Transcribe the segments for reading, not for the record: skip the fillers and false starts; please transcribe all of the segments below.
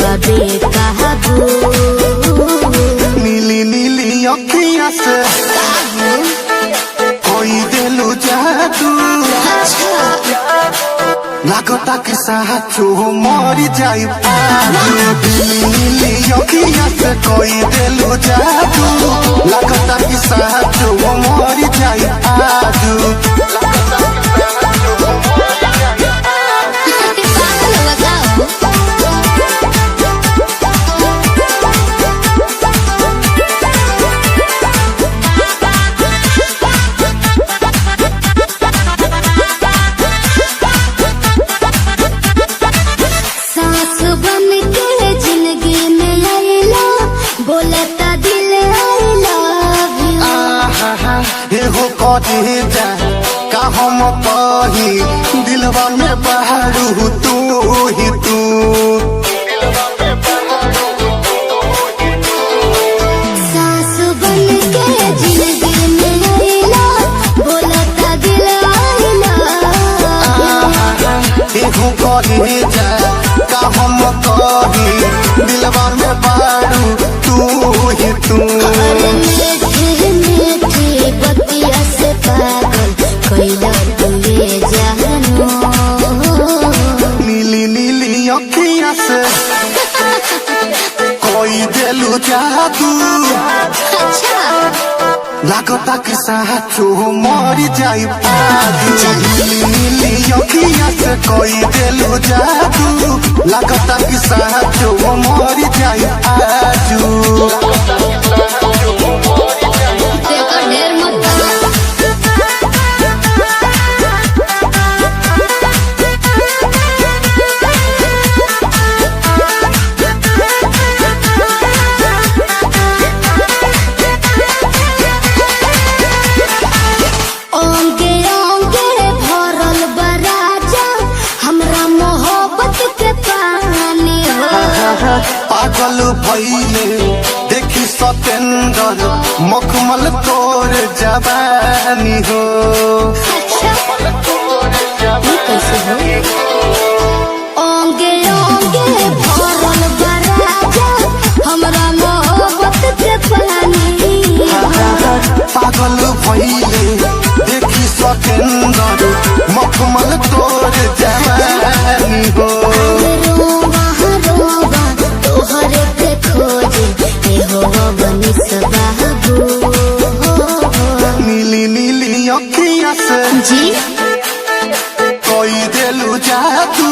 बबे कहबू। नीली नीली अखियाँ से कोई दिलू जादू, लागता कि साचो मर जाई पादू। नीली नीली अखियाँ से कोई दिलू जादू, लागता कि साचो मर जाई पादू। कहे जा का हम कही दिलवा में बहारू तू ही तू। सास बन के जिंदगी में आइला, बोलता दिल आइला। कहे जा का हम कही दिलवा में बहारू तू ही तू। नीली नीली अखियाँ से कोई दिलू जादू, लागता कि साचो मर जाई पादू। नीली नीली अखियाँ से कोई दिलू जादू, लागता कि साचो मर जाई पादू। पागल भइले देखी सतेंद्र मखमल तोर जवानी हो। ओंगे ओंगे भरल बराजा, हमरा मोहब्बत के पानी। पागल भइले देखी सतेंद्र मखमल तोर जवानी हो। नीली नीली अखियाँ से जी कोई दिलू जादू,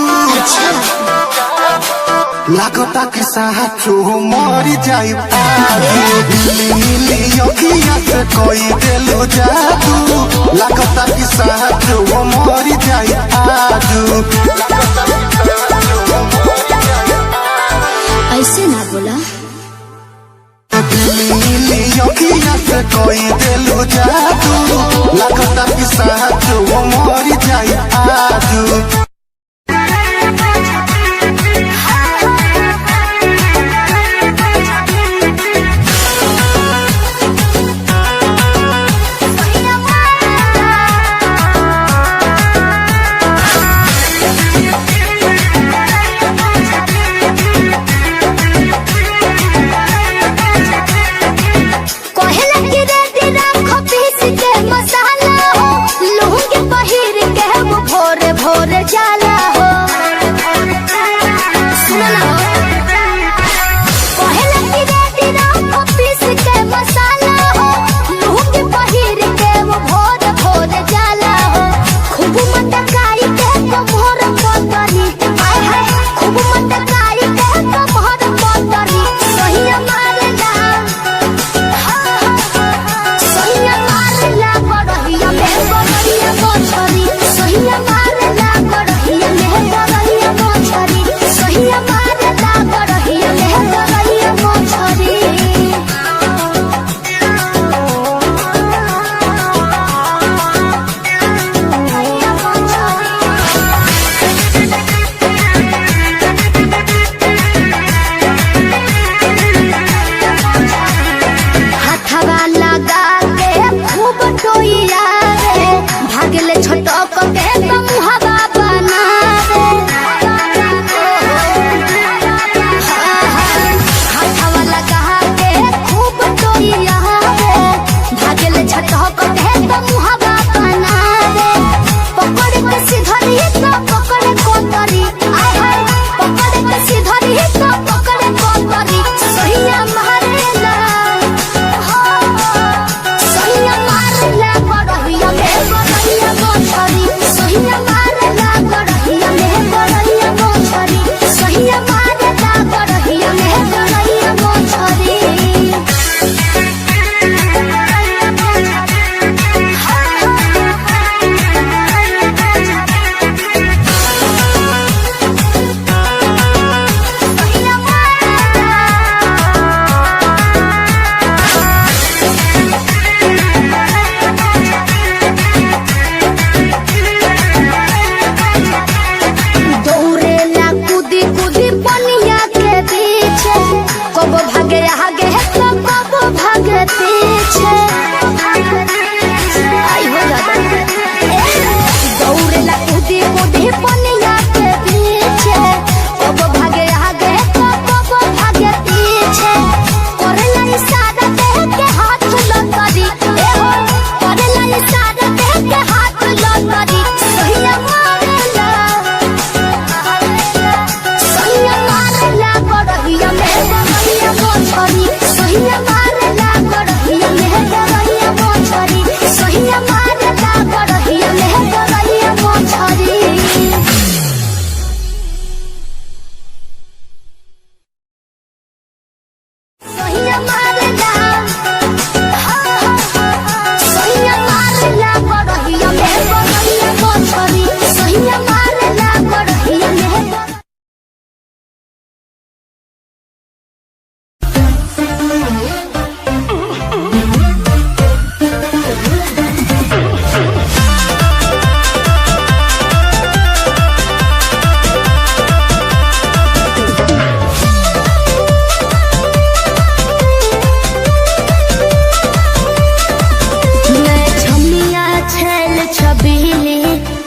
लागता कि साचो मर जाई पादू। नीली नीली अखियाँ से कोई दिलू जादू, लागता कि साचो मर जाई पादू। ऐसे ना बोला। नीली अखियाँ से कोई दिलू जादू, लागता कि साचो मर जाई पादू। मसाला हो लूंगी पहिर के वो भोरे भोरे जा सैया मारला सैया मारला गड़हिया में बनैया मछरी सैया मारला गड़हिया में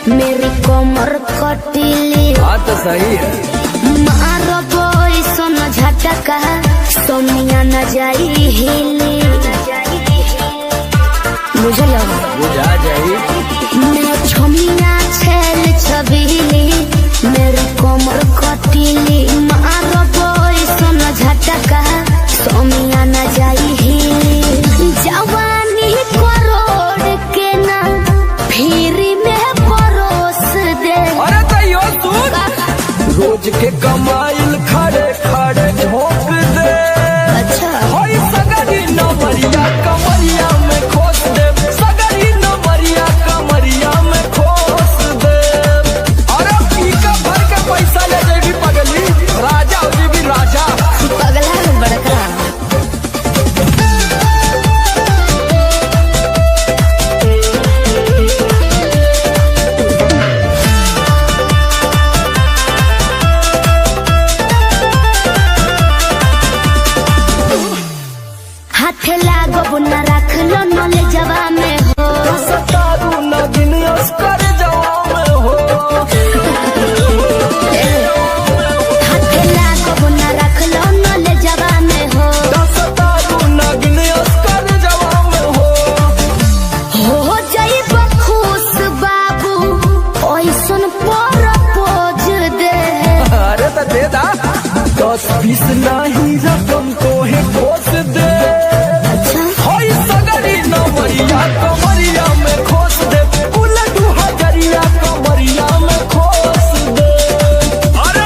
मेरी कमर कटीली बात तो सही है। मारो बोई सोना झटका सोनिया न जाई हिली मुझे लगा बुझा जाई मैं छमिया छेल छबीली मेरी कमर कटीली मारो बोई सोना झटका सोनिया न जाई हिली जवानी करोड़ के ना फिर रोज के कमाइल खड़े खड़े झोंक दे। अच्छा होई सगरी नमरिया कमरिया में खोस दे सगरी नमरिया कमरिया में खोस दे। अरे पीका भर के पैसा ले जेबी पगली राजा हो जेबी राजा पगला बड़का न रख लो नले जवा में हो सतारू न दिन कर जवा में हो हाथ लागो न रख लो नले जवा में हो सतारू न दिन कर जवा में हो जाइब खुश बाबू ओइसन पर पोज दे। अरे तो दे दा 10-20 नहीं रकम को है खोस दे। कमरिया में खोस दे उलटू हजरिया कमरिया में खोस दे। अरे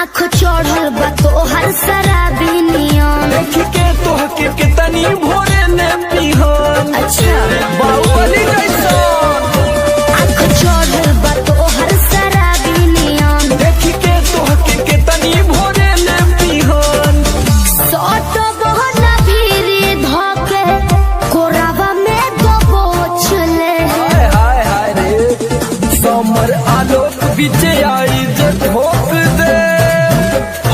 आँख चढ़ल बा तोहर शराबी नियम देख के तोहके कितनी भोरे ने पिहन। अच्छा बाहुबली जैसा आँख चढ़ल बा तोहर शराबी नियम देख के तोहके कितनी भोरे ने पिहन। सट बहना भीरी धोके कोरावा में दबोच ले। हाय हाय हाय रे समर आलोक बीचे आई जे ठोक दे।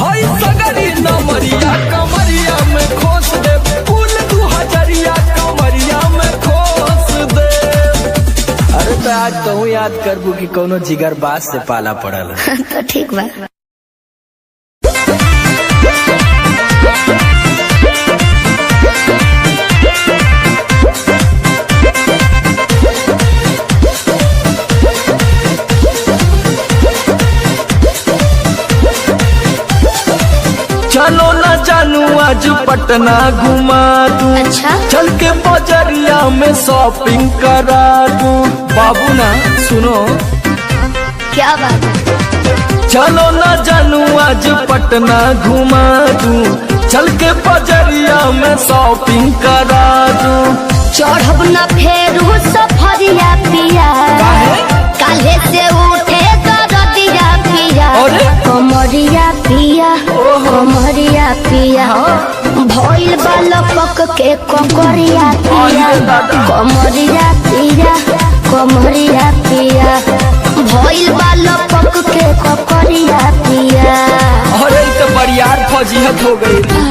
हाय सगरी नमरिया कमरिया में खोस दे कुल 2000 कमरिया में खोस दे। अरे तो आज कहूँ याद करबू कि कोनो जिगर बास से पाला पड़ल तो ठीक बा चलो न जानू आज पटना घुमा दूं। अच्छा चल के बजरिया में शॉपिंग करा दूं। बाबू ना सुनो क्या बात चलो न जानू आज पटना घुमा दूं। चल के बजरिया में शॉपिंग करा दूं। चढ़ब न फेरू सफरिया पिया काले से उठे दरदिया पिया कमरिया पिया कमरिया पिया भइल बालक के ककरिया पिया कमरिया पिया कमरिया पिया भइल बालक के ककरिया पिया। अरे तो बरियार फजीहत हो गई।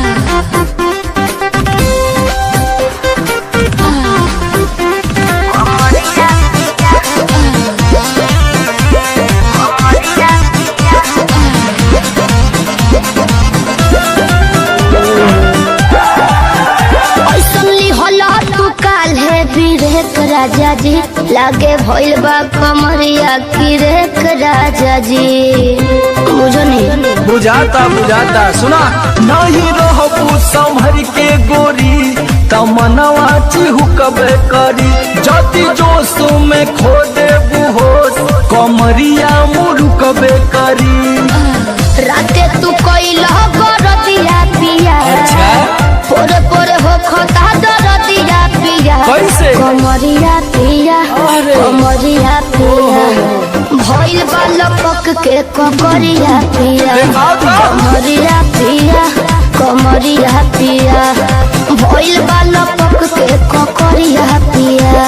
राजा जी लागे भइल बा कमरिया की रेख राजा जी बुझो नहीं बुझाता बुझाता सुना नहीं रहबू संभर के गोरी तमनवा चिहुकबे करी जति जोश में खो देबू होश कमरिया मुरुकबे करी राते तू कोइला गरतिया पिया अच्छा पोरे पोरे हो खता दरतिया पिया कैसे कमरिया पिया कमरिया पिया भइल बा लपक के ककरिया पिया कमरिया पिया कमरिया पिया भइल बा लपक के ककरिया पिया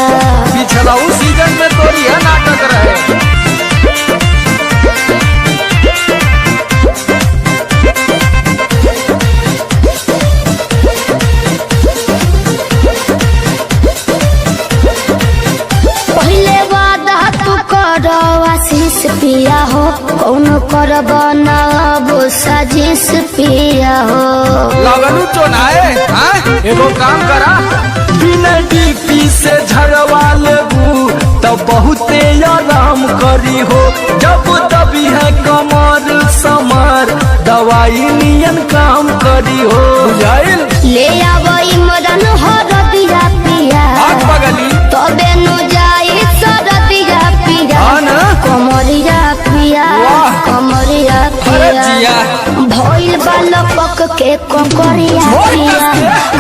पिछला उस सीजन में तो यह नाटक रहे आशीष पिया हो कौन करब नबो साजिश पिया हो लगलू चोनाए एगो काम करा बिना डीपी से झरवा लेबू तब बहुते आराम करी हो जब तभी है कमर समर दवाई नियन काम करी हो बुझाइल ले आवई मदन हरदिया पिया पगली तबे नु जाई सरदिया पिया कमरिया पिया कमरिया पिया भइल बा लपक के ककरिया पिया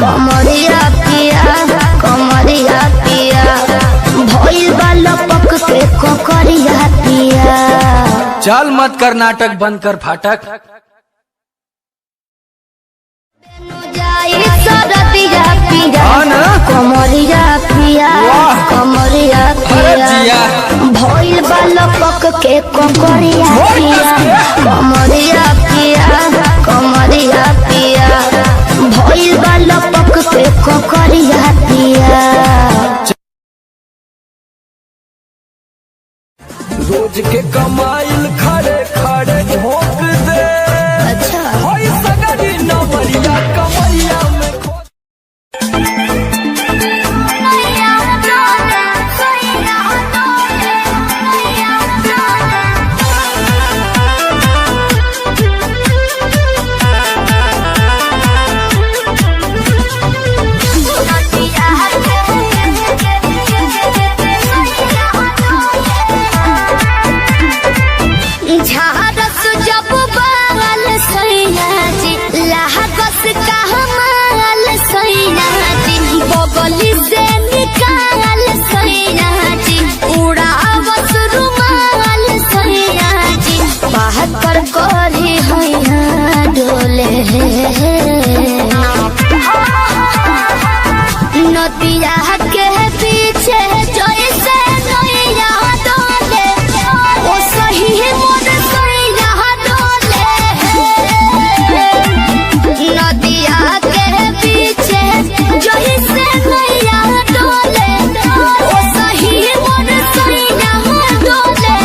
कमरिया पिया कमरिया पिया भइल बा लपक के ककरिया पिया चल मत कर नाटक बंद कर फाटक जाई सरदिया पिया कमरिया पिया कमरिया पिया भइल बा लपक के ककरिया पिया कमरिया पिया कमरिया पिया भइल बा लपक के ककरिया पिया रोज के कमाइल खड़े खड़े झोंक दे अच्छा होई सगरी नमरिया कमरिया में झारस जब बाल सैया जी लाहकस का हमाल सैया जी बगली से निकाल सैया जी उड़ावस रुमाल सैया जी बाहर पर करी हैया डोले नदिया के पीछे जैसे नैया डोले ओ सही मोर सैया डोले नदिया के पीछे जैसे नैया डोले ओ सही मोर सैया डोले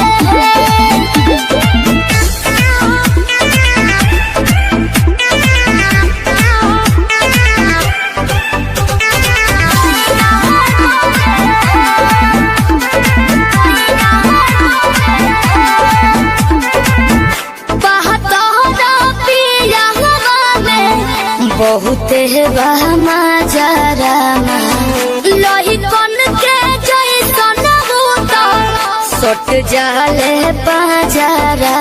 बहुत बहमा जरा लोही कन के जैसन होता सट जाले बाजारा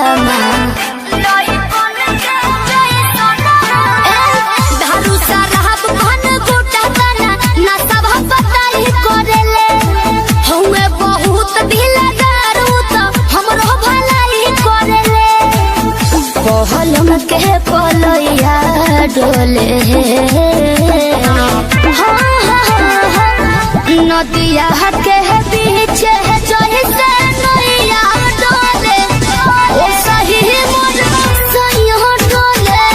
लोही कन के जैसन धारू सरहब घन गोटा तना ना सब पताई करेले हउए बहुत ढीला दारू तो हमरो भलाई करेले कहलम के पलैया डोले नदिया के पीछे जैसे नैया डोले ओ सही मोर सैया डोले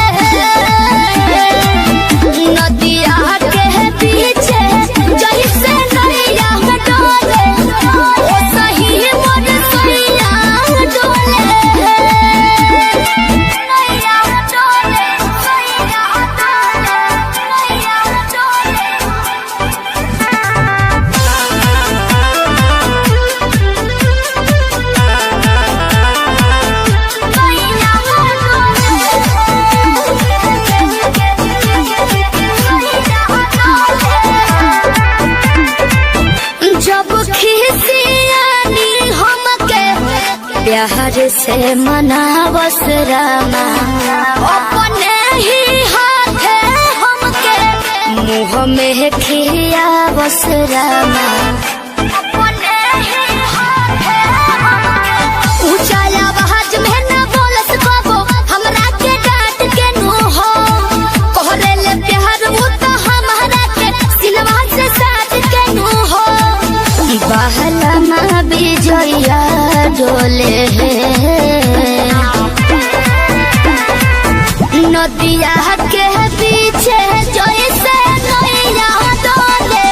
नदिया के पीछे जैसे नैया डोले ओ सही मोर सैया डोले नैया डोले सैया डोले नैया डोले प्यार से मनावस रामा अपने ही हाथे हमके मुँह में खियावस रामा अपने ही हाथे हमके ऊंचा आवाज में न बोलस बाबो हमरा के डांट के नु हो कोहरे ले प्यार वो तो हमारा के सिलवा से साथ के नु हो बहला माँ बिजया डोले नदिया के पीछे जैसे नैया डोले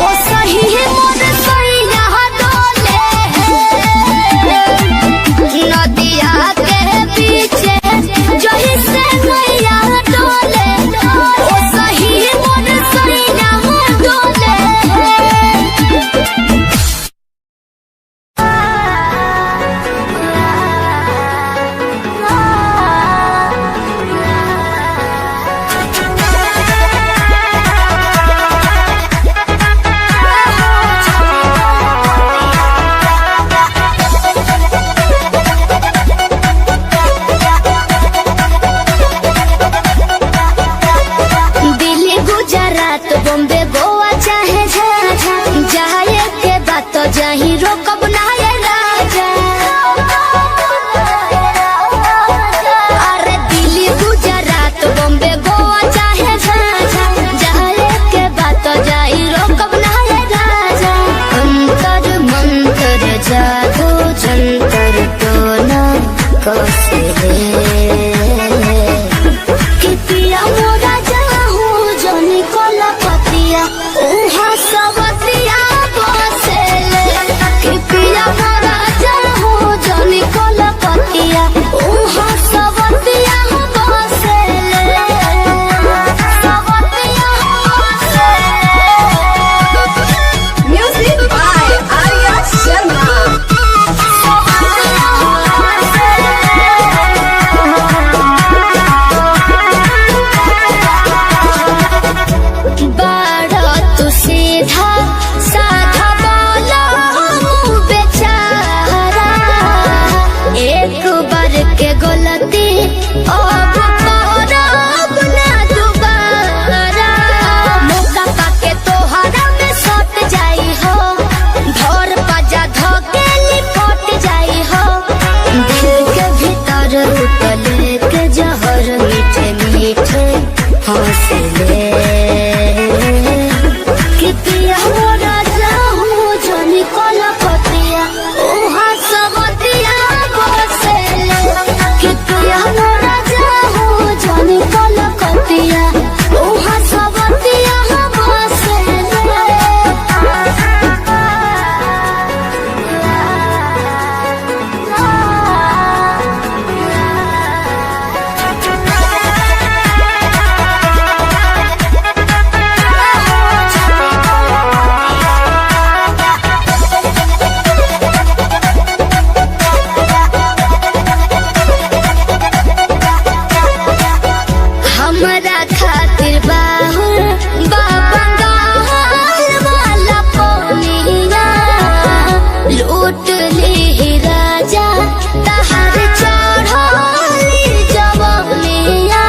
ओ सही मोर सैया डोले नदिया के पीछे जैसे नैया डोले ओ सही मोर सैया डोले दिल्ली गुजरात बॉम्बे गोवा चाहे झाझा जाए के बात तो जाही रोकब ना ये राजा अरे दिल्ली गुजरात बॉम्बे गोवा चाहे झाझा जाए के बात तो जाही रोकब ना ये राजा अंतर मंतर जादू जंतर तो ना कसे कि पिया मोरा जाहू जनी कोला पतिया उहा सबतिया बसेले कि पिया मोरा जाहू जनी कोला पतिया उहा सबतिया बसेले सबतिया बसेले म्यूजिक बाय आर्या शर्मा बड़ा तू सीधा साधा बोला हूँ बेचारा एक बार के गलती अब करब ना दोबारा मौका पाके तोहरा में सट जाई हो धर पजा धके लिपट जाई हो दिल के भीतर उतले के जहर मीठे मीठे हौसले कि पिया मोरा जाहू जनी कोला पतिया उहा सबतिया बसेले कि पिया मोरा जाहू जनी कोला पतिया उहा सबतिया हमरा खातिर बाहुर बाबा गाल वाला पोनिया लूट ली राजा तहर चढ़ली जवनिया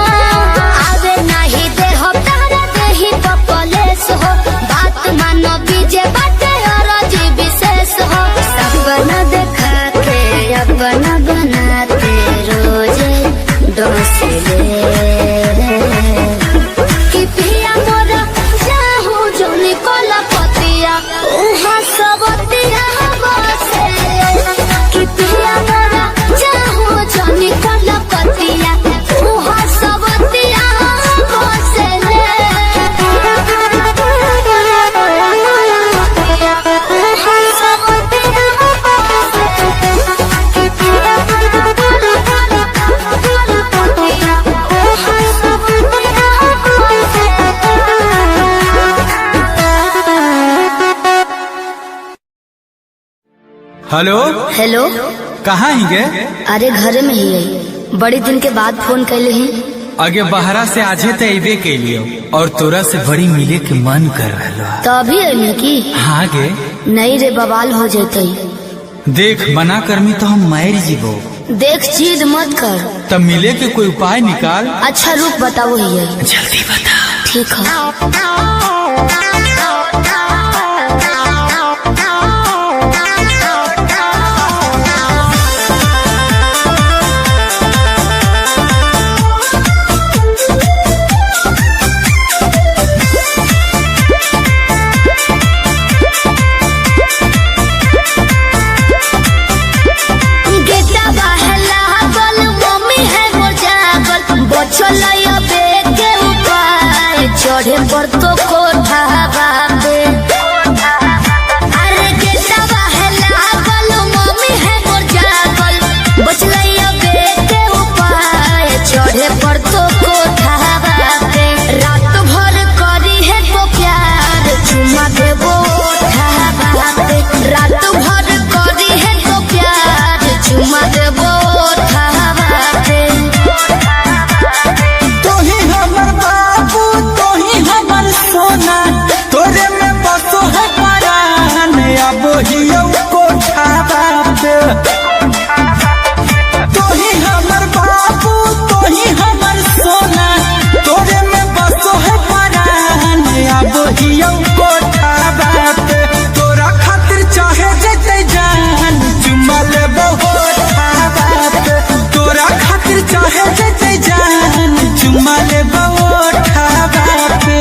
आवे नहीं दे हो तारा देही पपलेस हो बात मानो बीजे बाटे और विशेष हो सपना देखा के अपना बनाते रोजे डोसले कि पिया मोरा जाहू जनी कोला पतिया उहा सबतिया बसेले कि पिया मोरा जाहू जनी कोला पतिया उहा सबतिया बसेले उहा सबतिया हेलो हेलो कहाँ ही गे? अरे घर में ही है बड़े दिन के बाद फोन कैले ही आगे बहरा से आजे तो अबे के लिए और तोरा से बड़ी मिले के मन कर रहा तो अभी अइले की हाँ गे नहीं रे बवाल हो जैते देख मना करमी तो हम मार जीवो। देख जिद मत कर। तब मिले के कोई उपाय निकाल। अच्छा रुक बताओ ही जल्दी बता। ठीक है। चढ़े पर तो कोठा बाबे अरे गेटवा है लागल मम्मी है मोर जागल बचलैया बेटे उपाय चढ़े पर तो कोठा बाबे रात भर करी है तो प्यार चुमा देबो ओठा बाबे रात भर करी है तो प्यार चुमा देबो ओठा बाबे सोना तोरे में बसो है परान अब हियो कोठा बाबे तोही हमर बाबू तोही हमर सोना तोरे में बसो है परान अब हियो कोठा बाबे तोरा खातिर चाहे जते जान चुमा लेबो ओठा बाबे तोरा खातिर चाहे जते जान चुमा लेबो ओठा बाबे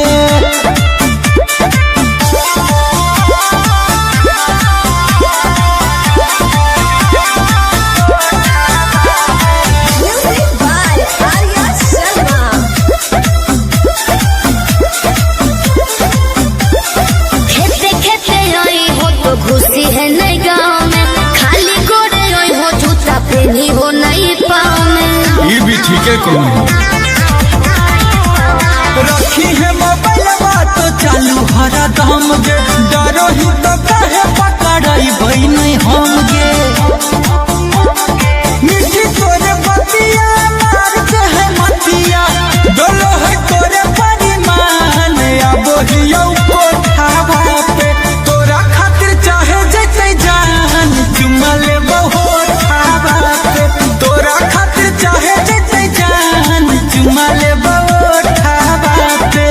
घुसी है नई गाँव में खाली गोरे हो जूता पहनी हो नई पाँव में ये भी ठीक है कौन रखी है मोबाइल तो चालू हरा दम गे डरो ही तो कहे पकड़ाई भई नहीं हम गे मिठी तोरे बतिया मार के है मतिया डोलो है तोरे परिमान अब हियो कोठा पे तोरा खातिर चाहे जते जान चुमा लेबो ओठा पे तोरा खातिर चाहे जते जान चुमा लेबो ओठा पे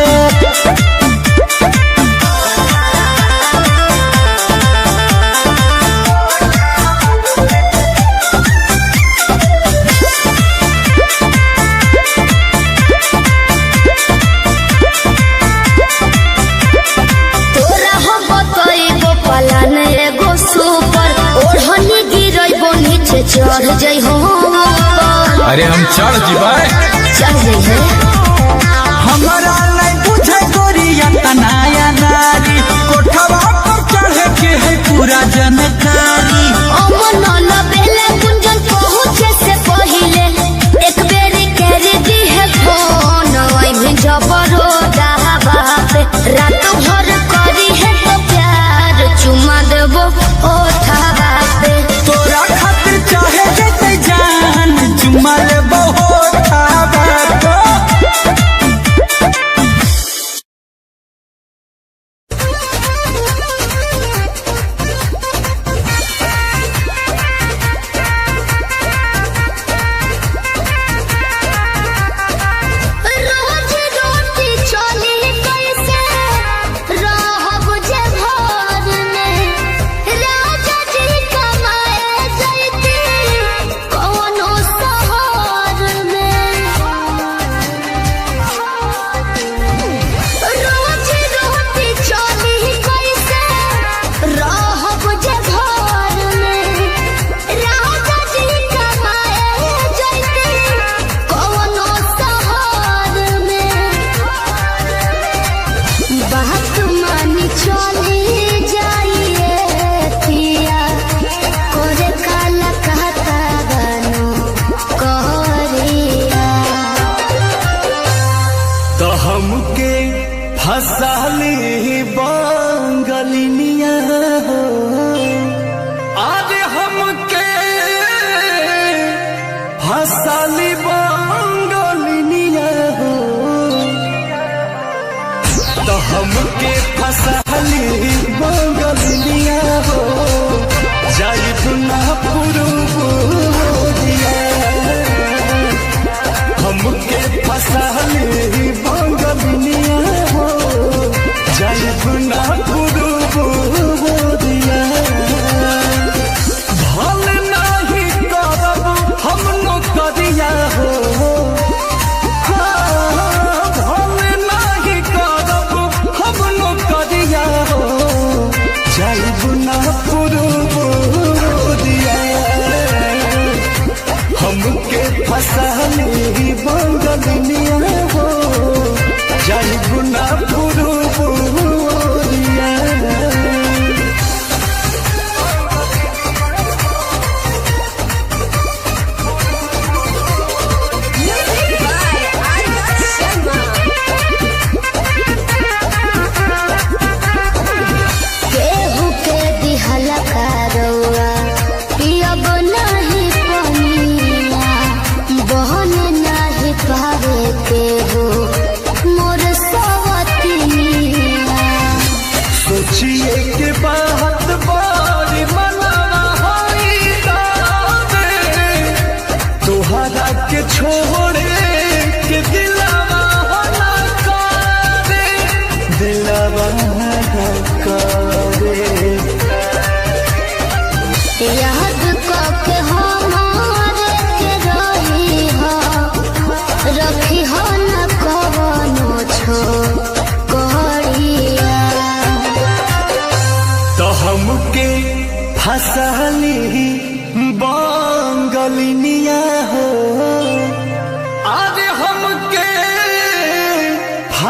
तोरा हो बतइबो पलान एगो सुपर ओढ़नी गिरइबो नीचे चढ़ जइ हो अरे हम चढ़ जीवा चढ़ जइ है हमारा नहीं बुझे गोरिया तनाया नारी कोठवा पर चढ़े के है पूरा जानकारी अमन न बेले कुंजन पहुँचे से पहिले एक बेरी कर दी है फोन आई भी जबरो दावा पे रात भर करी है तो प्यार चुमा देबो ओठा पे तोरा खातिर चाहे जते जान चुमा लेबो ओठा पे रोज रोटी चली कैसे रहब जे घर में राजा जी कमाए जैती कौनो शहर में रोज रोटी चली कैसे रहब जे घर में राजा जी कमाए जैती कौनो शहर में बात मानी चली जाइए पिया करे काला कहता गानो कहरिया तो हमके फसाली बांगलिनिया हो आज हमके फसाली बांगलिनिया हो तो हमके फसाली बांगलिनिया हो जाई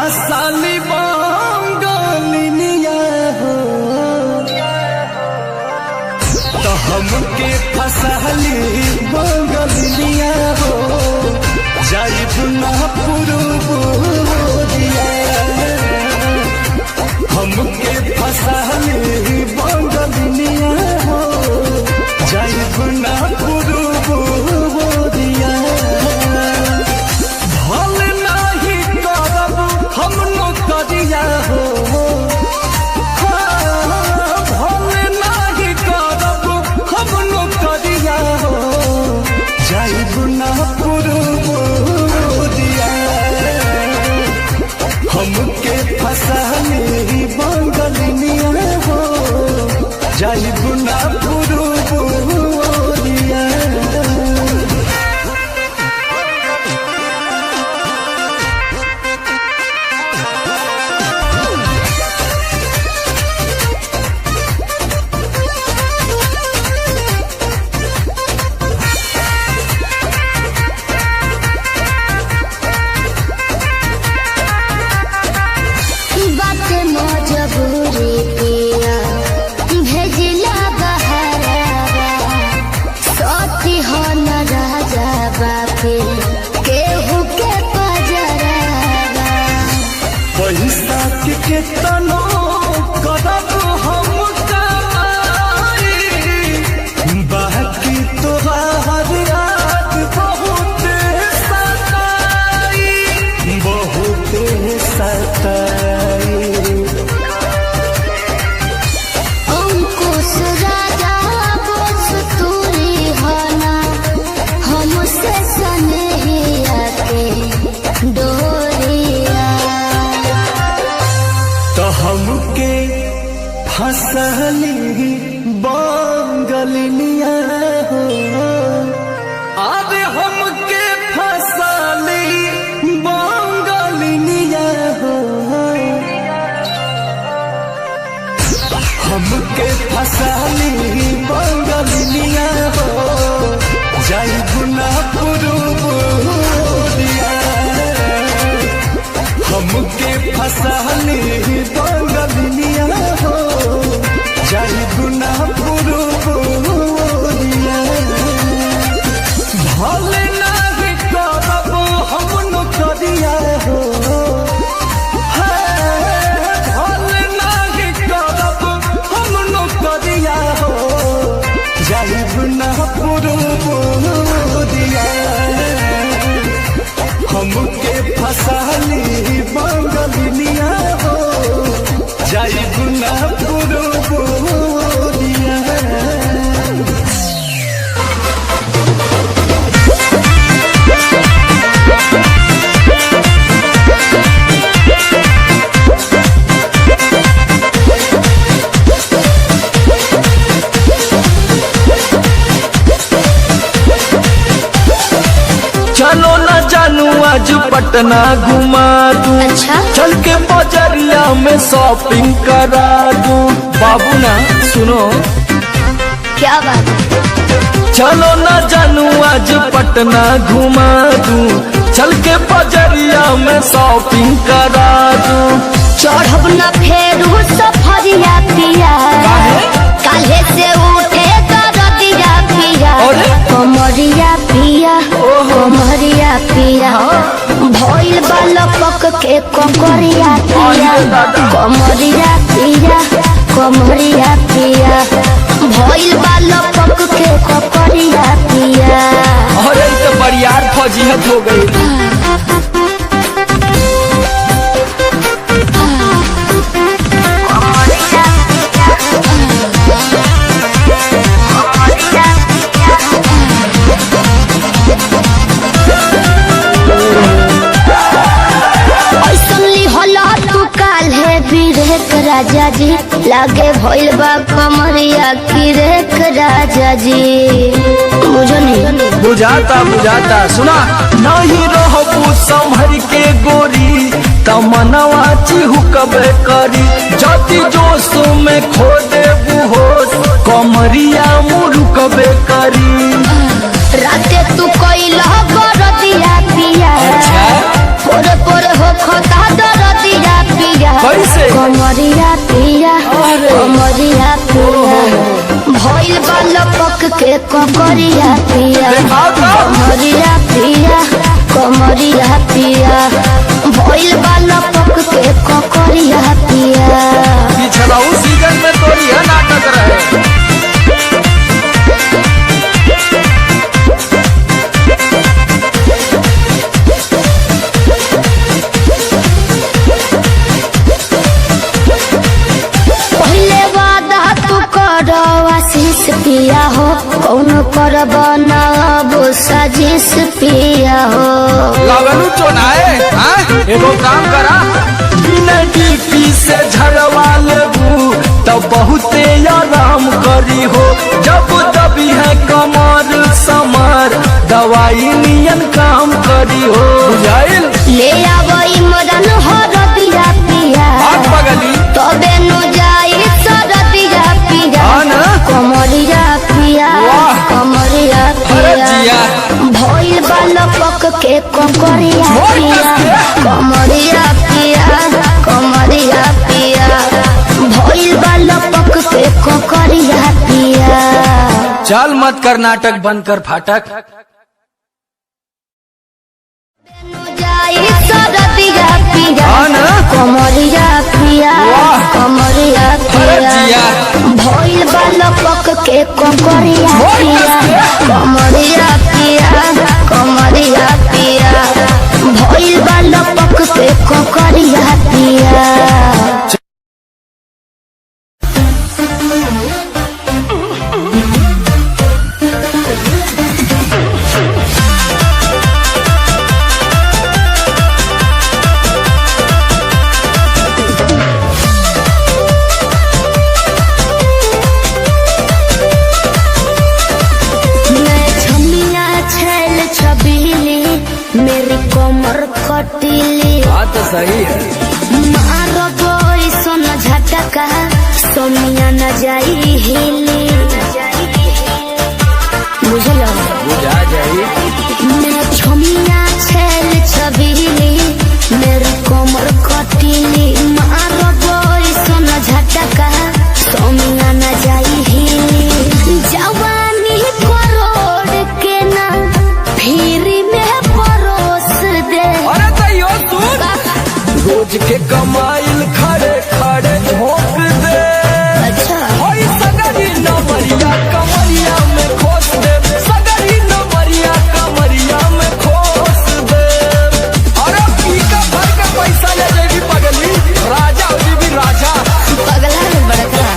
फसाली बंगालिनिया हो तो हमके फसाली बंगालिनिया हो जाइब ना पुरुबोरिया हमके फसाली बंगालिनिया हो जाइब ना पुरुबोरिया भल नाही करब हम नौकरिया हो भल नाही करब हम नौकरिया हो जाइब ना पुरुबोरिया हमके फसाली बंगालिनिया हो जाइब ना पुरुबोरिया बात मजबूरी पिया भेजिला बहरावा सती हो न राजा बापे केहू के पजरावा पैसा के केतनो करब हम कमाई बाकी तोहार याद बहुत सताई बहुत सताई अंकुश राजा बोस तूरी होना हमसे सनेहिया के डोरिया तो हमके फसली बंगालिनिया हो अरे हमके फसली बंगालिनिया हो हमके फसली बंगालिनिया हो जाइब ना पुरुबोरिया हमके फसली बंगालिनिया हो जाइब ना पुरुबोरिया भल नाही करब हम नौकरिया हो भल नाही करब हम नौकरिया हो जाइब ना पुरुबोरिया हमके फसाली बंगालिनिया हो जाइब ना पुरुबोरिया चलो ना जानू आज पटना घुमा दूं अच्छा चल के बजरिया में शॉपिंग करा दूं बाबू ना सुनो क्या बात है? चलो ना जानू आज पटना घुमा दूं चल के बजरिया में शॉपिंग करा दूं चढ़ब न फेरू सफरिया पिया काल्हे से उठे दरदिया पिया अरे? कमरिया पिया कमरिया पिया भइल बालक के ककरिया पिया कमरिया पिया कमरिया पिया भइल बालक के ककरिया पिया अरे तो बरियार फजीहत हो गई राजा जी लागे भइल बा कमरिया की रेख राजा जी बुझो नहीं बुझाता बुझाता सुना नहीं रहबू संभर के गोरी तमनवा चिहुकबे करी जति जोश में खो देबू होश कमरिया मुरुकबे करी राते तू कोई लहबर दिया पिया पोरे पोरे हो खता दर कैसे? कमरिया पिया कमरिया पिया भइल बाल पक के ककरिया पिया कमरिया पिया कमरिया पिया भइल बाल पक के ककरिया पिया। पिछला उस सीजन में तो यह नाटक रहे। पहले वादा तू कर आशीष पिया हो कौन कर बनाब साजिश पिया हो। लगलू चोनाए एगो काम करा बिना डीपी से झड़वा लेबू तब बहुते आराम करी हो। जब दबी है कमर समर दवाई नियन काम करी हो। बुझाइल ले आवई मदन हो रतिया पिया आग पगली तबे नु जाई सरतिया पिया कमरिया पिया कमरिया पिया भइल बाल पक के ककरिया पिया कमरिया पिया कमरिया पिया भइल बाल पक के ककरिया पिया। चल मत कर नाटक बंद कर फाटक। जाई सरतिया पिया कमरिया पिया कमरिया पिया भइल बाल पक के ककरिया पिया कमरिया पिया कमरिया पिया भइल बाल पक के ककरिया पिया। मेरी कमर कटीली बात तो सही है। मारो बोई सोन झटका सोनिया न जाई हिली बुझल बुझा जाई। मैं छमिया छेल छबीली मेरी कमर कटीली मारो बोई सोन झटका सोनिया न जाई हिली जवानी करोड़ के ना फिर रोज के कमाइल खड़े खड़े झोंक दे। अच्छा होई सगरी नमरिया कमरिया में खोस दे। सगरी नमरिया कमरिया में खोस दे। अरे पी का भर के पैसा ले जाएगी पगली राजा हो भी राजा पगला है बड़का।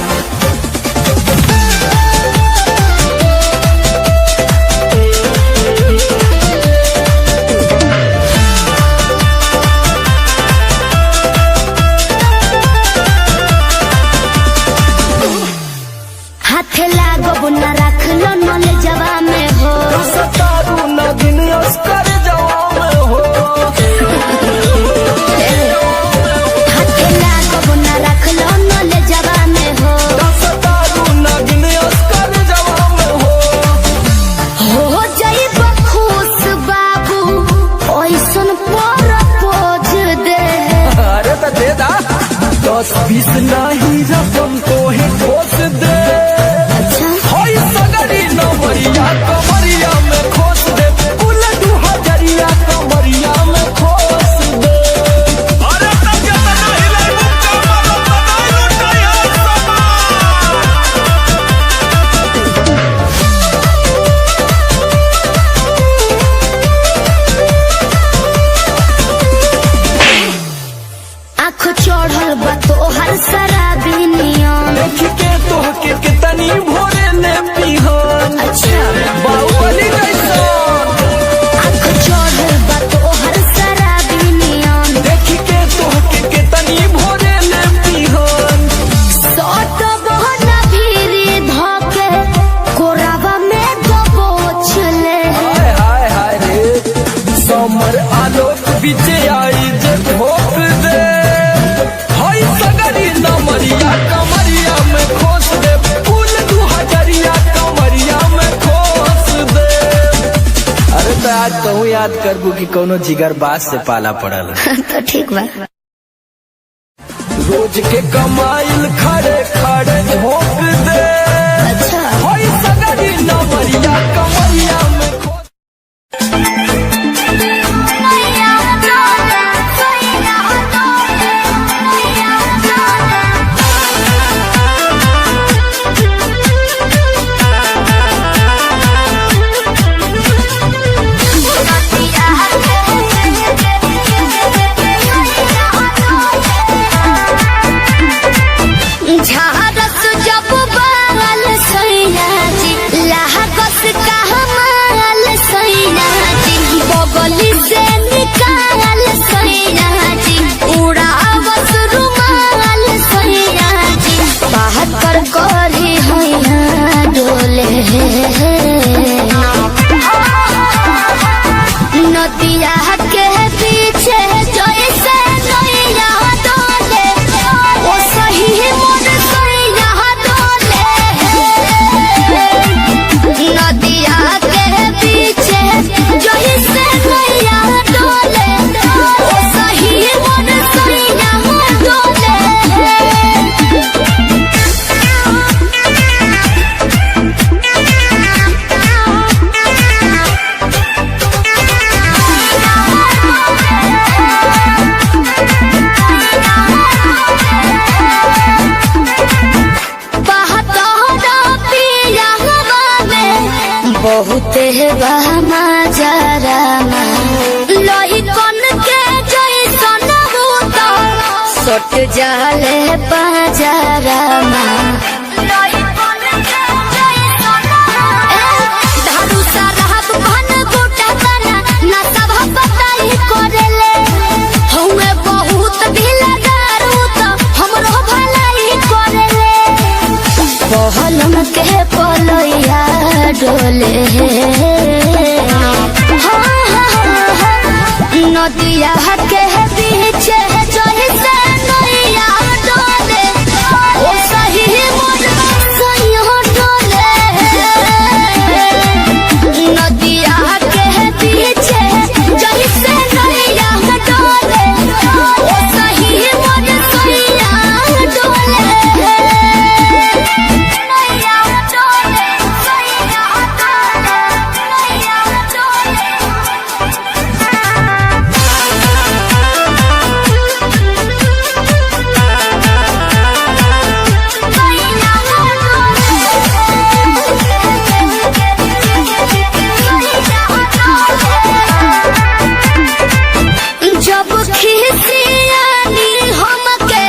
हाथे लागो न रख लो नले जवा में हो सतारू न दिन अस्कर जवा में हो। हाथे लागो न रख लो नले जवा में हो सतारू न दिन अस्कर जवा में हो जाइब खुश बाबू ओइसन पर पोज दे। अरे तो दे दा 10-20 नहीं रकम तो ही खोस दे। होई सगरी नमरिया कमरिया में खोस दे। कुल 2000 कमरिया में खोस दे। अरे तब जब नहीं ले कमर बनाई लुटाया आँख चढ़ल बा तोहर शराबी नियम देख के तोहके कितनी भोरे ने पीहन। अच्छा बाहुबली कैसा आँख चढ़ल बा तोहर शराबी नियम देख के तोहके कितनी भोरे ने पीहन। सट बहना भीरी धके कोराबा में दबोच ले। हाय हाय हाय रे समर आलोक बीचे आई जे ठोक दे। हाय सगरी नमरिया कमरिया में खोस दे। कुल 2000 कमरिया में खोस दे। अरे तो आज कहूँ याद करबू कि कोनो जिगर बात से पाला पड़ल। तो ठीक बा। रोज के कमाइल खड़े खड़े झोंक दे होई सगरी नमरिया कमरिया में झारस जब बाल सैया जी लागस कहमाल सैया जी बगली से निकाल सैया जी उड़ावस रुमाल सैया जी बात कर करी हैया डोले नदिया के पीछे जैसे नैया डोले ओ सही मोर सैया डोले नदिया के पीछे जैसे नैया डोले ओ सही मोर सैया डोले बहुत बहमा जरा लोही कन के जैसन भूत सट जाले बाजारा धारू साहब भन गोटा बना ना सब बताई करेले हमें बहुत ढीला दारू तो हमरो भलाई करेले पहलम के पलैया डोले नदिया के पीछे जैसे नैया डोले ओ सही मोर सैया डोले नदिया के पीछे जैसे नैया डोले ओ सही मोर सैया डोले नैया डोले सैया जब खिसियानी हमके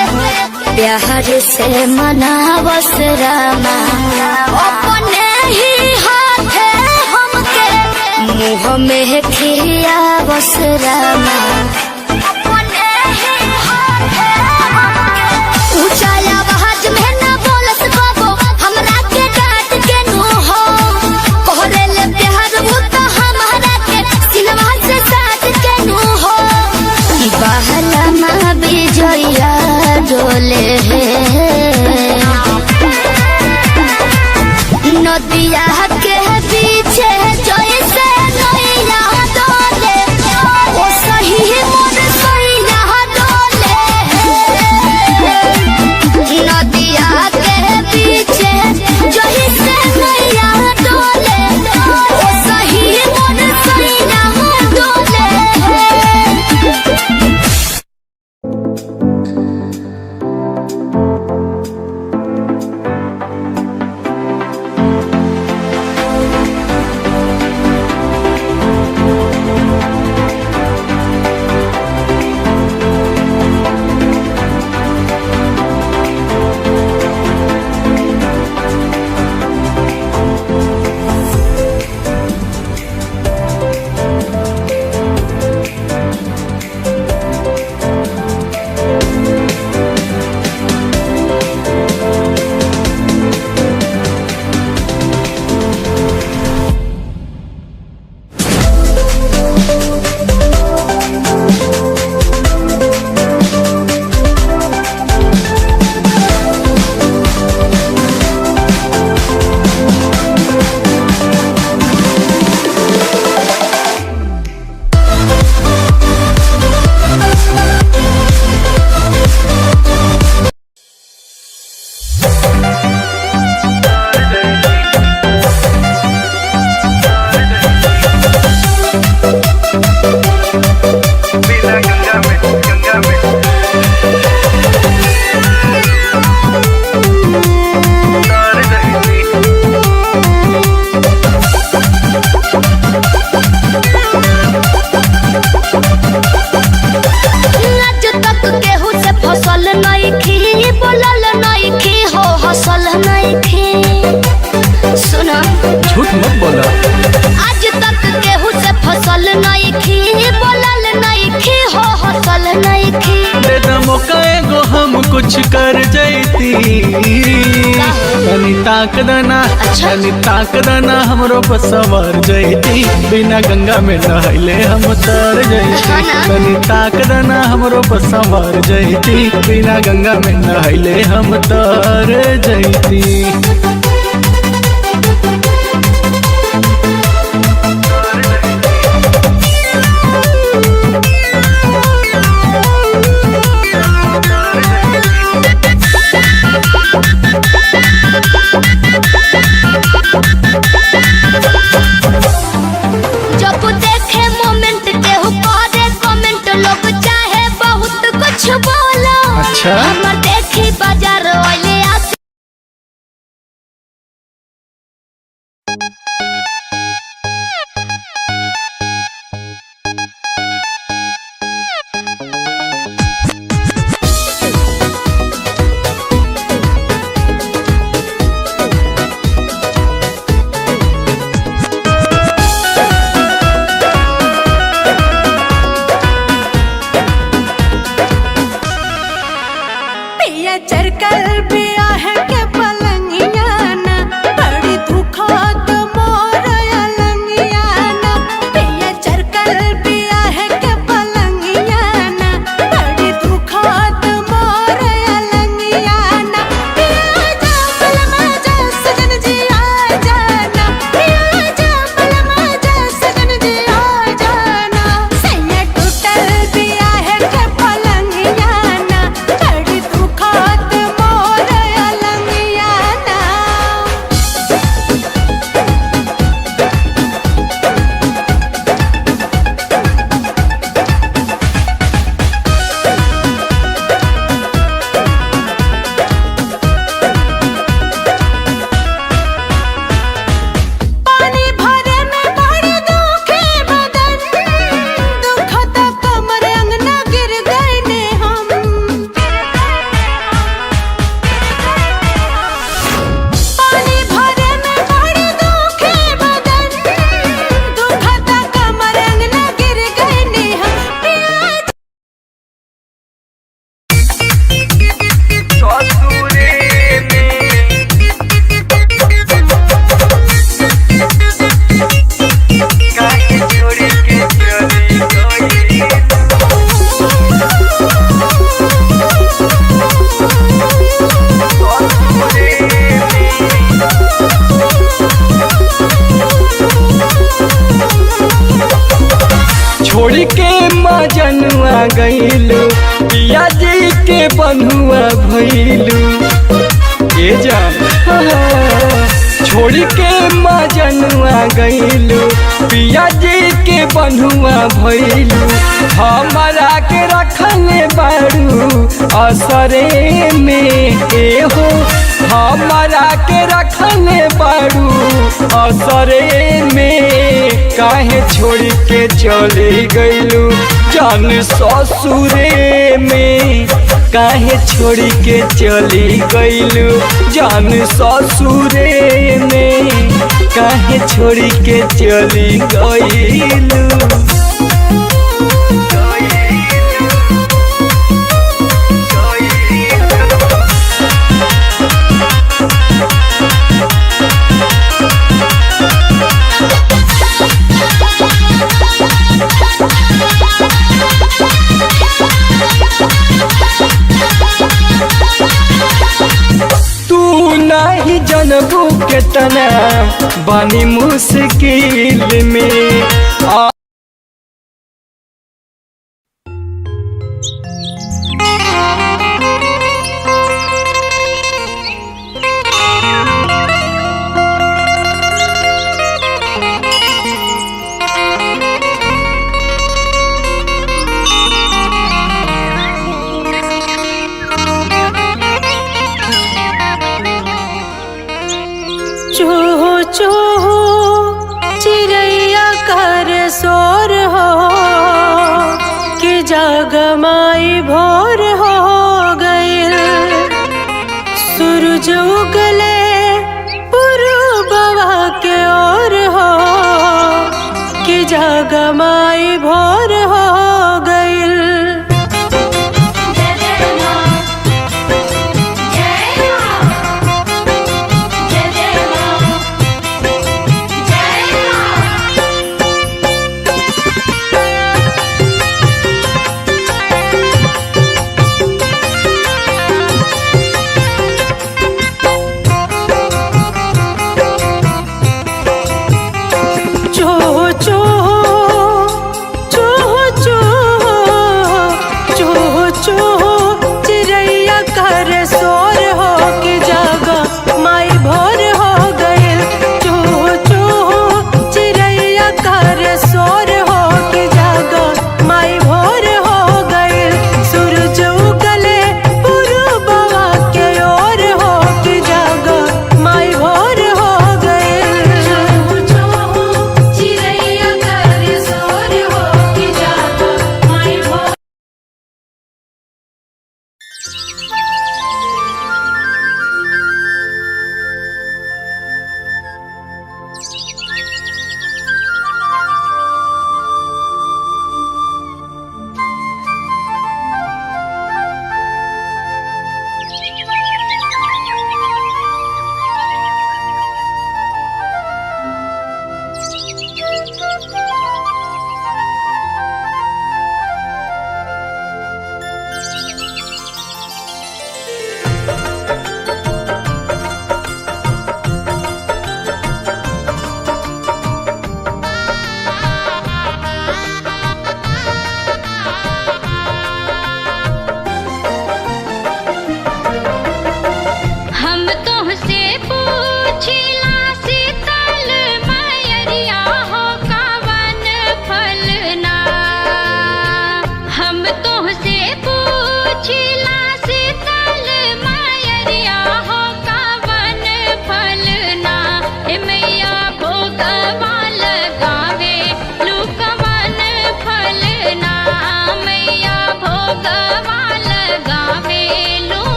प्यार से मनावस रामा अपने ही हाथे हमके मुँह में खियावस रामा अपने ही हाथे हमके ऊंचा आवाज में ना बोलस बाबो हमरा के डांट के नो हो कोहरे ले प्यार वो तो हमारा के सिनेमा से साथ के नो हो बहला माँ बिजया डोले नदिया के पीछे जैसे नैया डोले ओ सही मोर सैया डोले नदिया के पीछे जैसे नैया डोले ओ सही मोर सैया डोले कुछ कर जैती। तनी ताक दाना अच्छा। तनी ताक दाना हमरो पर सवार जैती। बिना गंगा में नहले हम तर जैती। हाँ ना। तनी ताक दाना हमरो पर सवार जैती। बिना गंगा में नहले हम तर जैती। जब देखे मोमेंट केहू करे कमेंट लोग चाहे बहुत कुछ बोलो। अच्छा। हमर देखी बाजार वाले आस पिया चरकल पिया है के पलंगिया ना बड़ी दुखत मोर अलंगिया ना। पिया चरकल पिया है के पलंगिया ना बड़ी दुखत मोर अलंगिया ना। पिया जामल मजा सजन जी आ जाना। पिया जामल मजा सजन जी आ जाना। सैया टूटल पिया है के पलंगिया ना बड़ी दुखत मोर अलंगिया ना। पानी भरे में बड़ी दुखे बदन दुखत कमर अंगना गिर गए ने हम। पानी भरे में बड़ी दुखे बदन दुखत कमर अंगना गिर गए ने हम। पिया छोड़ के मजनुआ गईलू पिया जी के बन्हुआ भइलू। ए जान छोड़ के मजनुआ गईलू पिया जी के बन्हुआ भइलू। हमारा के रखले बारू असरे में ए हो। हमारा के रखले बारू असरे में काहे छोड़ के चले गईलू जान ससुरे में। काहे छोड़ के चली गईलू जान ससुरे में। काहे छोड़ के चली गईलू। तू नहीं जनबू केतना बानी मुश्किल में। चूहू चूहू चिड़ैया कर सो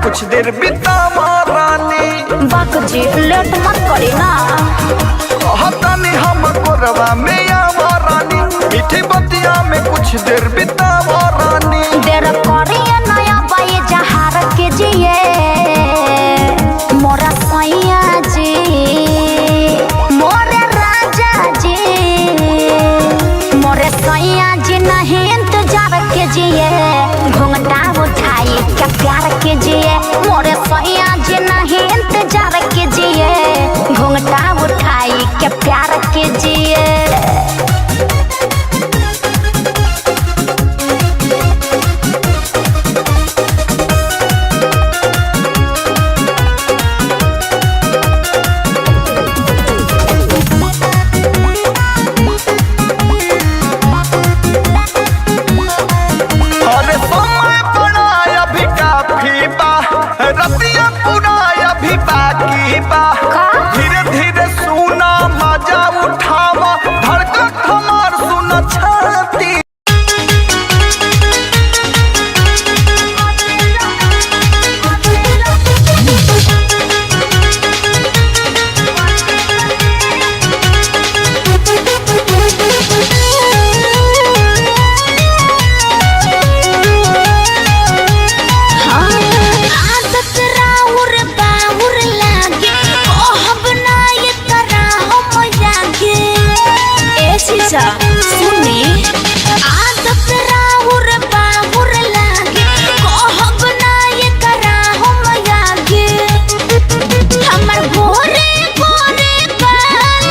कुछ देर बितावा रानी। बाक जी लेट मत करी ना। हतानी हम कोरवा में आवा रानी, मीठी बतिया में कुछ देर बितावा रानी। देर करिए नया बाई जहार के जिए मोरा सैया जी, मोरे राजा जी, मोरे सैया जी नहीं इंतजार के जिए, घूंघटा उठाई क्या प्यार के जिए, मोरे सैया जी नहीं इंतजार के जिए, घूंघटा उठाई क्या प्यार के जिए। रतिया पूरा अभी बाकी बा, धीरे धीरे सुना मजा उठावा, धड़कन हमार सुना छाती। सुनी आदत राहुर बाहुर लागे, कहब ना ये करा हम आगे, हमर गोरे गोरे बाल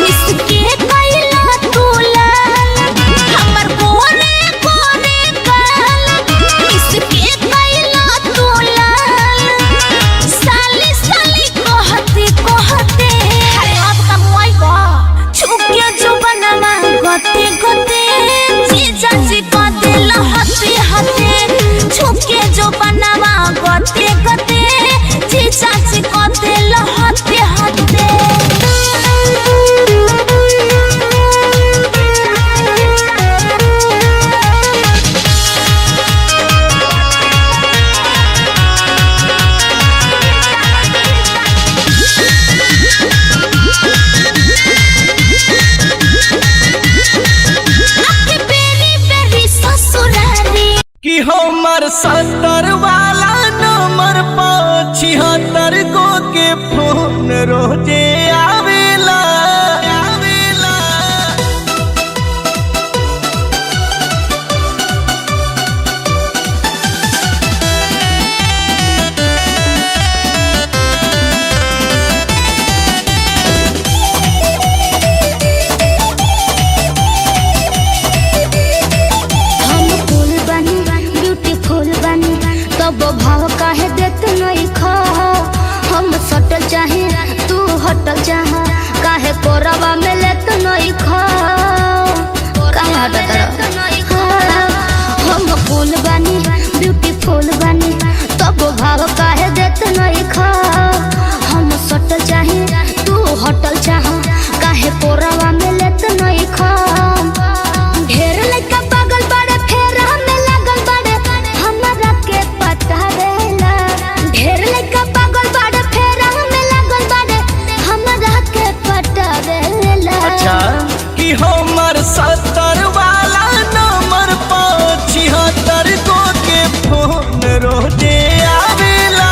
मिसके कैला तू लाल, हमर गोरे गोरे बाल मिसके कैला तू लाल, साली साली कहते कहते अरे अब का मोई को छुके जो बनवा गते गते जीजा जी को दिल हते हते, छुके जो बनवा गते गते जीजा जी को दिल हते हते। कि हमर 70 वाला नंबर 75 गो के फोन रोजे आवेला। तब भाव काहे देत नहीं खा, हम सटल चाहे तू हटल चाह, काहे कोरवा में लेत नहीं खा, काहे हटत हम फूल बानी ब्यूटीफुल बानी, तब भाव काहे देत नहीं खा, हम सटल चाहे तू हटल चाह, काहे कोरवा में लेत नहीं खा। ढेर लइका पागल बड़े फेर हमें लागल बड़े, हमरा के पता देला, ढेर लइका पागल बड़े फेर हमें लागल बड़े, हमरा के पता देला। अच्छा कि हमर 70 वाला नंबर 75 गो के फोन रोजे आवेला,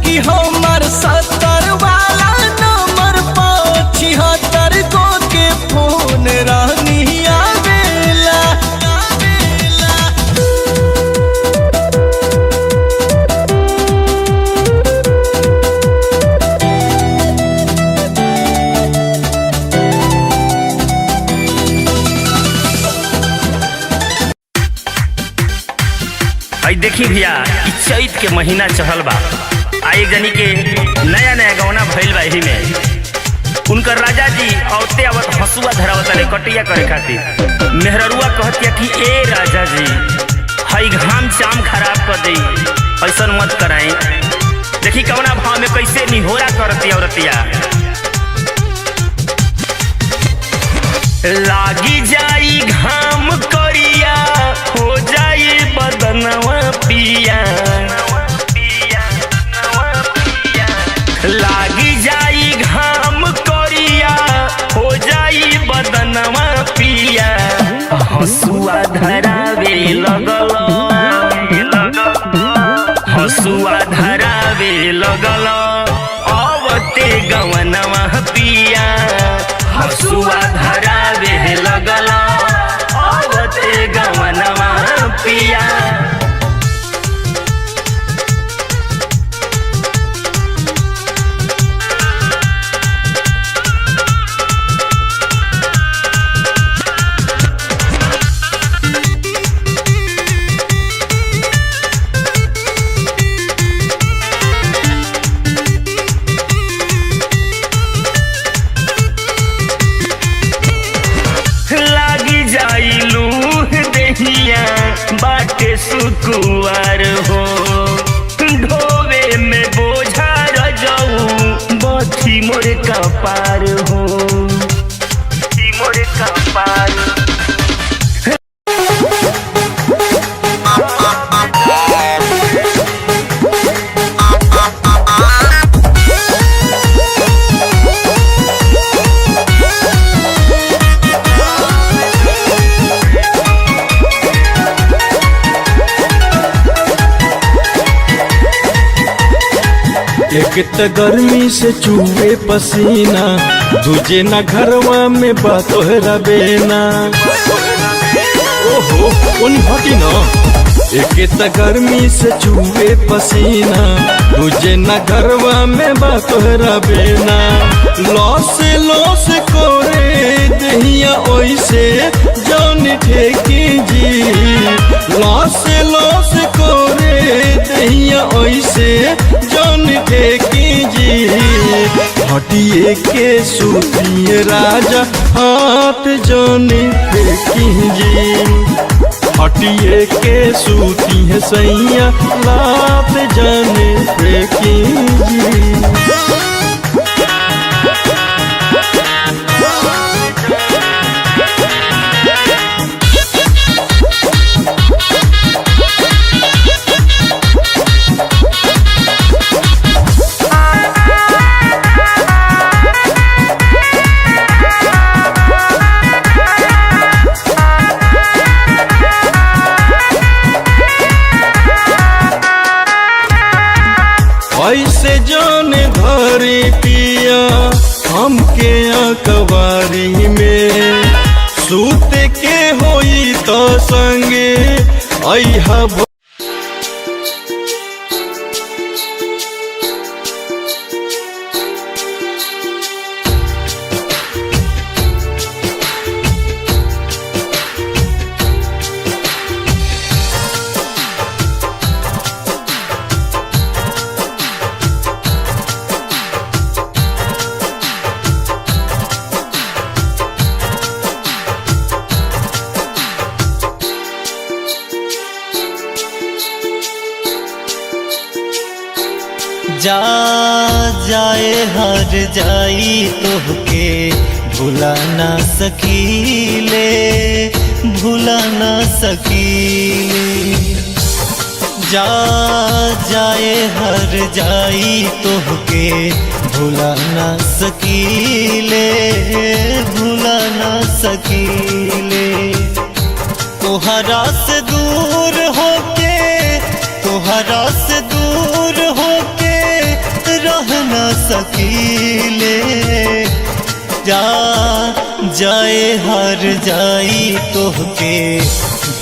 कि हमर 70 वाला नंबर 75 गो के फोन रानी आवेला। आई देखी भैया चैत के महीना चढ़ल बा, एक जनी के नया नया गौना भइल बा, एही में उनकर राजा जी औते आवत हसुआ धरावत रे कटिया करे खातिर। मेहररुआ कहतिया कि ए राजा जी हई घाम चाम खराब कर दे, ऐसन मत कराई। देखी कवना भाव में कैसे निहोरा करती औरतिया। लागी जाई घाम करिया, हो जाई बदनवा पिया, हसुआ धरावे लगल हसुआ धरावे लगल आवते गवनवा पिया हसुआ धरावे लगल आवते गवनवा पिया बाटे सुकुआर हो ढोवे में बोझा रजाऊ बथी मोर कपार हो मोर कपार एक त गर्मी से चूहे पसीना दूजे न घरवा में बातोहरा बेना ओहो उन हटी न एक त गर्मी से चूहे पसीना दूजे न घरवा में बातोहरा बेना लॉस कोरे दहिया ओइसे जान ठेकी जी लॉस कोरे दहिया ओइसे जान ठेकी जी हटिए के सूतिए राजा हाथ जान ठेकी जी हटिए के सूती है सैया लात जाने ठेकी जी ऐसे जाने धरी पिया हमके अकबारी में सूते के होई तो संगे ऐहा जा जाए हर जाई तोहके भुला ना सकीले भुला ना सकीले जा जाए हर जाई तोहके भुला ना सकीले भुला ना सकीले तोहरा से दूर होके तोहरा से दूर होके रह ना सकीले जा जाए हर जाई तोहके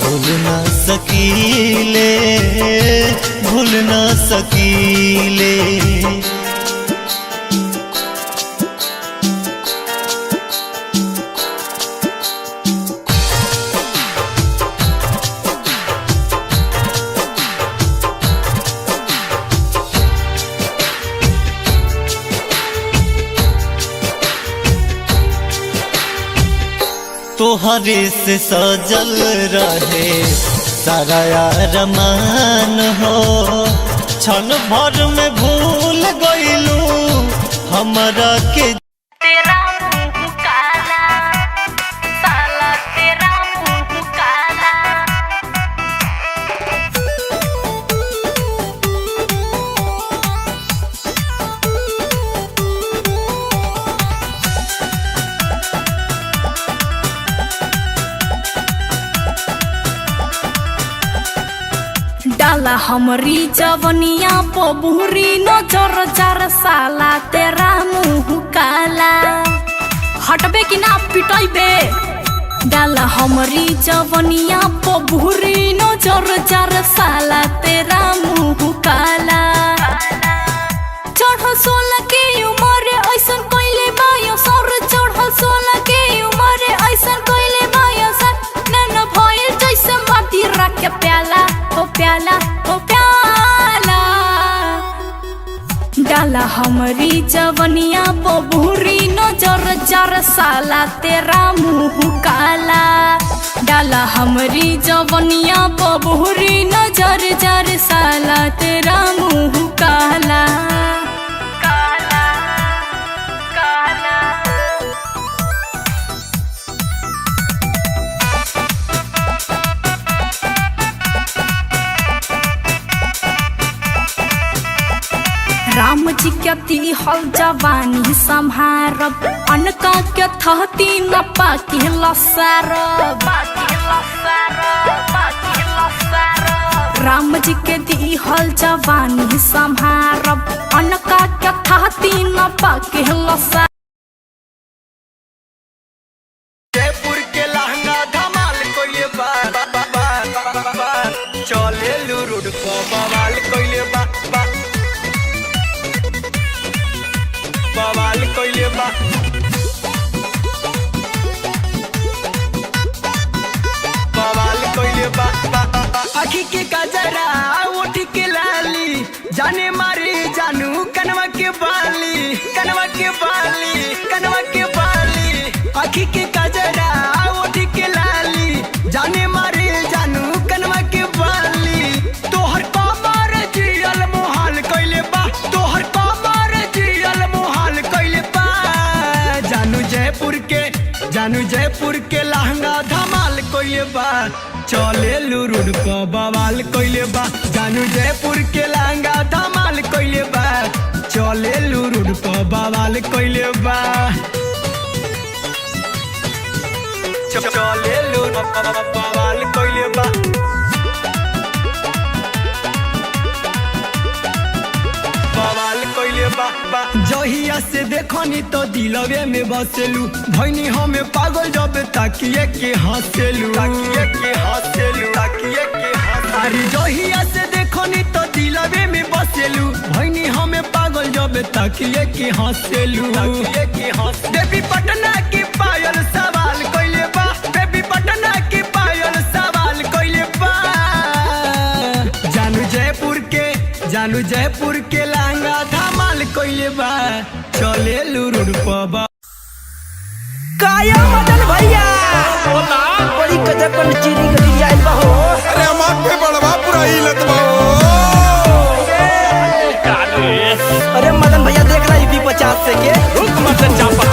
भूल ना सकीले भूल ना सकीले तोहरे से सजल रहे सारा अरमान हो क्षण भर में भूल गइलू हमरा के तेरा मुंह काला साला तेरा मुंह काला हमरी जवनिया पबुरी नजर 4 साला तेरा मुँह काला हटबे कि ना पिटाइबे डाला हमरी जवनिया पबुरी नजर 4 साला तेरा मुँह काला चढ़ल 16 के उमर ऐसन कइले बायो सर चढ़ल 16 के उमर ऐसन कइले बायो सर नन भइल जैसे माटी रख प्याला ओ प्याला ओ प्याला डाला हमरी जवनिया बबूरी नजर 4 साला तेरा मुँह काला डाला हमरी जवनिया बबूरी नजर 4 साला तेरा मुँह काला काला काला राम जी के तिहल जवानी संहारब अनका के थहती न पाकी लसारब राम जी के दिहल जवानी संहारब अनका के थहती न पाकी लसारब जयपुर के लहंगा धमाल कोइले बा चले रोड को बवाल कोइले बा बवाल कोइले बा बवाल कोइले बा आखी के गजरा ओठ के लाली जाने मारे जानू कनवा के बाली कनवा के बाली कनवा के बाली आखी के गजरा ओठ के लाली जाने मारे जानू कनवा के बाली तोहर कमर जियल मोहाल कइले बा तोहर कमर जियल मोहाल कइले बा जानू जयपुर के लहंगा धमाल कइले बा चले रोड को बवाल कइले बा जानू जयपुर के लहंगा धमाल कइले बा चले रोड को बवाल कइले बा चले रोड बवाल कइले बा बवाल कइले बा जहिया से देखनी तो दिलवे में बसेलू भैनी हमें पागल जब ताकिए के हंसेलू ताकिए के हंसेलू ताकिए के अरे जहिया से देखनी तो दिलवे में बसेलू भैनी हमें पागल जब ताकिए के हंसेलू ताकिए के हंस देवी पटना की पायल सवाल कइले बा देवी पटना की पायल सवाल कइले बा जानू जयपुर के लहंगा धमाल कइले बा चले रोड पर काया मदन भैया बोला बड़ी गजब कर चिरी गली आइल बा हो अरे माथ पे बड़वा पूरा हिलत बा अरे मदन भैया देख रहा है 50 से के रुक मत चापा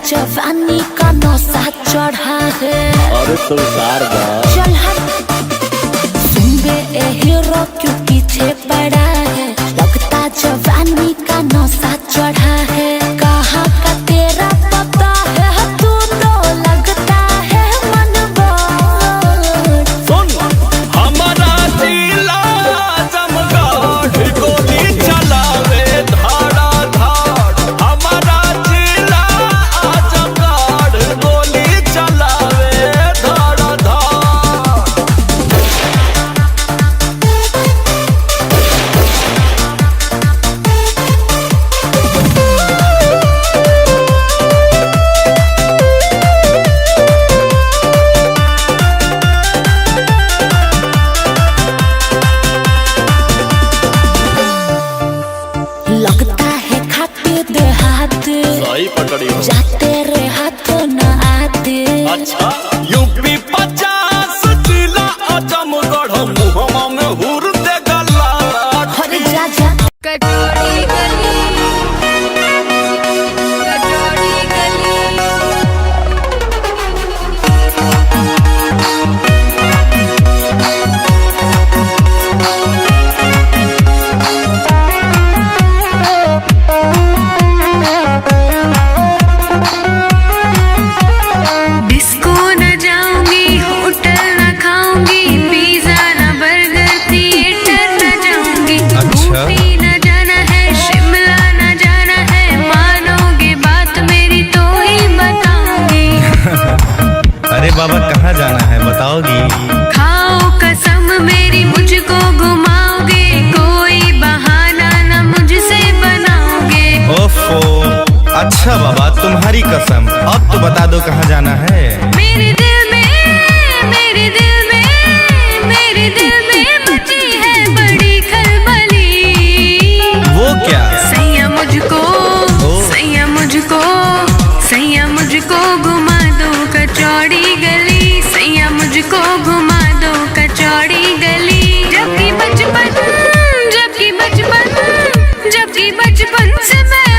जवानी का नशा चढ़ा है अरे तो चल हट सुन बे ए हीरो क्यों पीछे पड़ा है लगता जवानी का नशा चढ़ा है कहाँ का तेरा पता है तू तो लगता है मनबोर सुन हमारा जिला चमगाढ़ गोली चलावे धाड़ा धाड़ हमारा जिला चमगाढ़ गोली चलावे धाड़ा धाड़ बता दो कहाँ जाना है। मेरे दिल में मेरे दिल में मेरे दिल में मची है बड़ी खलबली। वो क्या? सैया मुझको सैया मुझको सैया मुझको घुमा दो कचौड़ी गली। सैया मुझको घुमा दो कचौड़ी गली। जबकि बचपन से मैं